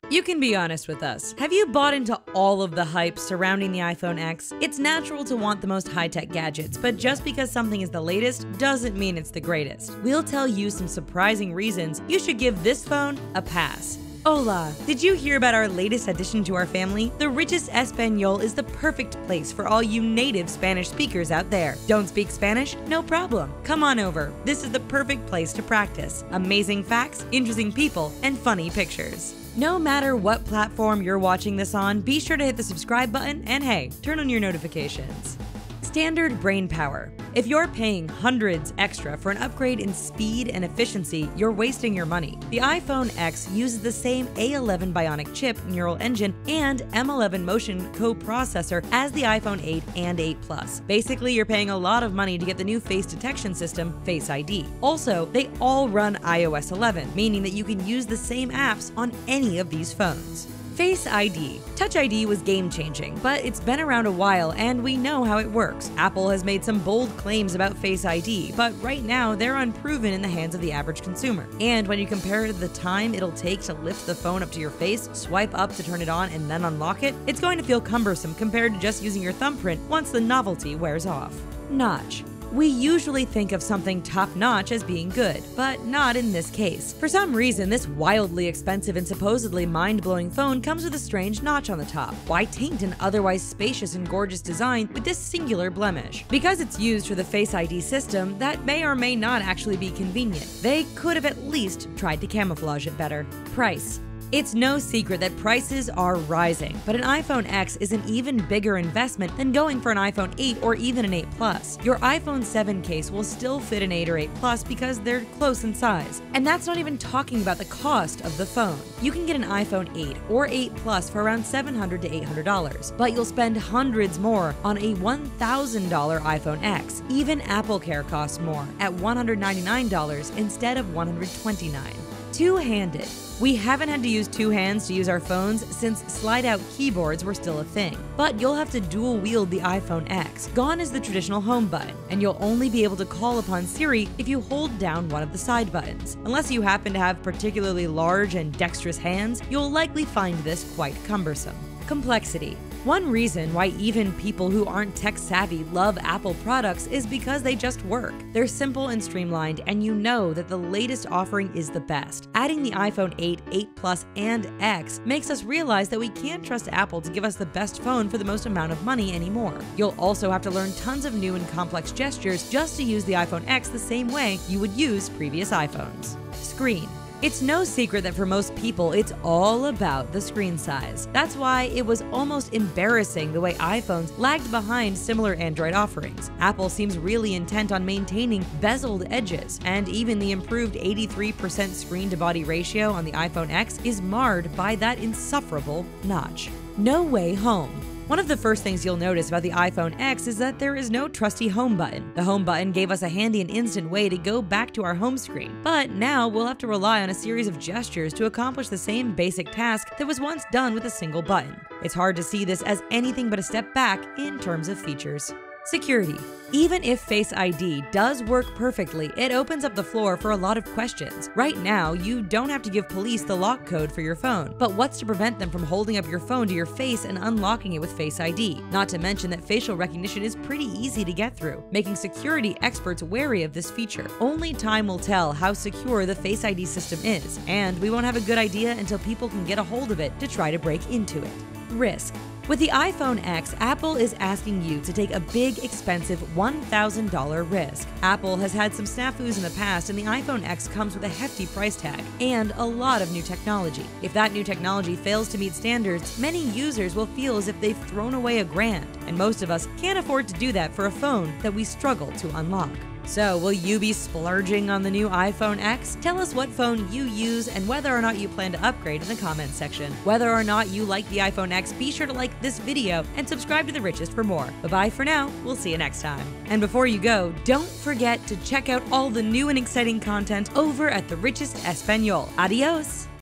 You can be honest with us. Have you bought into all of the hype surrounding the iPhone X? It's natural to want the most high-tech gadgets, but just because something is the latest doesn't mean it's the greatest. We'll tell you some surprising reasons you should give this phone a pass. Hola! Did you hear about our latest addition to our family? The Richest Español is the perfect place for all you native Spanish speakers out there. Don't speak Spanish? No problem. Come on over. This is the perfect place to practice. Amazing facts, interesting people, and funny pictures. No matter what platform you're watching this on, be sure to hit the subscribe button and hey, turn on your notifications. Standard brain power. If you're paying hundreds extra for an upgrade in speed and efficiency, you're wasting your money. The iPhone X uses the same A11 Bionic chip neural engine and M11 Motion coprocessor as the iPhone 8 and 8 Plus. Basically, you're paying a lot of money to get the new face detection system, FaceID. Also, they all run iOS 11, meaning that you can use the same apps on any of these phones. FaceID. TouchID was game-changing, but it's been around a while and we know how it works. Apple has made some bold claims about FaceID, but right now they're unproven in the hands of the average consumer. And when you compare the time it'll take to lift the phone up to your face, swipe up to turn it on, and then unlock it, it's going to feel cumbersome compared to just using your thumbprint once the novelty wears off. Notch. We usually think of something top-notch as being good, but not in this case. For some reason, this wildly expensive and supposedly mind-blowing phone comes with a strange notch on the top. Why taint an otherwise spacious and gorgeous design with this singular blemish? Because it's used for the Face ID system, that may or may not actually be convenient. They could have at least tried to camouflage it better. Price. It's no secret that prices are rising, but an iPhone X is an even bigger investment than going for an iPhone 8 or even an 8 Plus. Your iPhone 7 case will still fit an 8 or 8 Plus because they're close in size. And that's not even talking about the cost of the phone. You can get an iPhone 8 or 8 Plus for around $700 to $800, but you'll spend hundreds more on a $1,000 iPhone X. Even AppleCare costs more, at $199 instead of $129. Two-handed. We haven't had to use two hands to use our phones since slide-out keyboards were still a thing. But you'll have to dual-wield the iPhone X. Gone is the traditional home button, and you'll only be able to call upon Siri if you hold down one of the side buttons. Unless you happen to have particularly large and dexterous hands, you'll likely find this quite cumbersome. Complexity. One reason why even people who aren't tech-savvy love Apple products is because they just work. They're simple and streamlined, and you know that the latest offering is the best. Adding the iPhone 8, 8 Plus, and X makes us realize that we can't trust Apple to give us the best phone for the most amount of money anymore. You'll also have to learn tons of new and complex gestures just to use the iPhone X the same way you would use previous iPhones. Screen. It's no secret that for most people, it's all about the screen size. That's why it was almost embarrassing the way iPhones lagged behind similar Android offerings. Apple seems really intent on maintaining bezeled edges, and even the improved 83% screen-to-body ratio on the iPhone X is marred by that insufferable notch. No way home. One of the first things you'll notice about the iPhone X is that there is no trusty home button. The home button gave us a handy and instant way to go back to our home screen, but now we'll have to rely on a series of gestures to accomplish the same basic task that was once done with a single button. It's hard to see this as anything but a step back in terms of features. Security. Even if Face ID does work perfectly, it opens up the floor for a lot of questions. Right now, you don't have to give police the lock code for your phone, but what's to prevent them from holding up your phone to your face and unlocking it with Face ID? Not to mention that facial recognition is pretty easy to get through, making security experts wary of this feature. Only time will tell how secure the Face ID system is, and we won't have a good idea until people can get a hold of it to try to break into it. Risk. With the iPhone X, Apple is asking you to take a big, expensive $1,000 risk. Apple has had some snafus in the past, and the iPhone X comes with a hefty price tag and a lot of new technology. If that new technology fails to meet standards, many users will feel as if they've thrown away $1,000, and most of us can't afford to do that for a phone that we struggle to unlock. So, will you be splurging on the new iPhone X? Tell us what phone you use and whether or not you plan to upgrade in the comments section. Whether or not you like the iPhone X, be sure to like this video and subscribe to The Richest for more. Bye-bye for now, we'll see you next time. And before you go, don't forget to check out all the new and exciting content over at The Richest Español. Adios!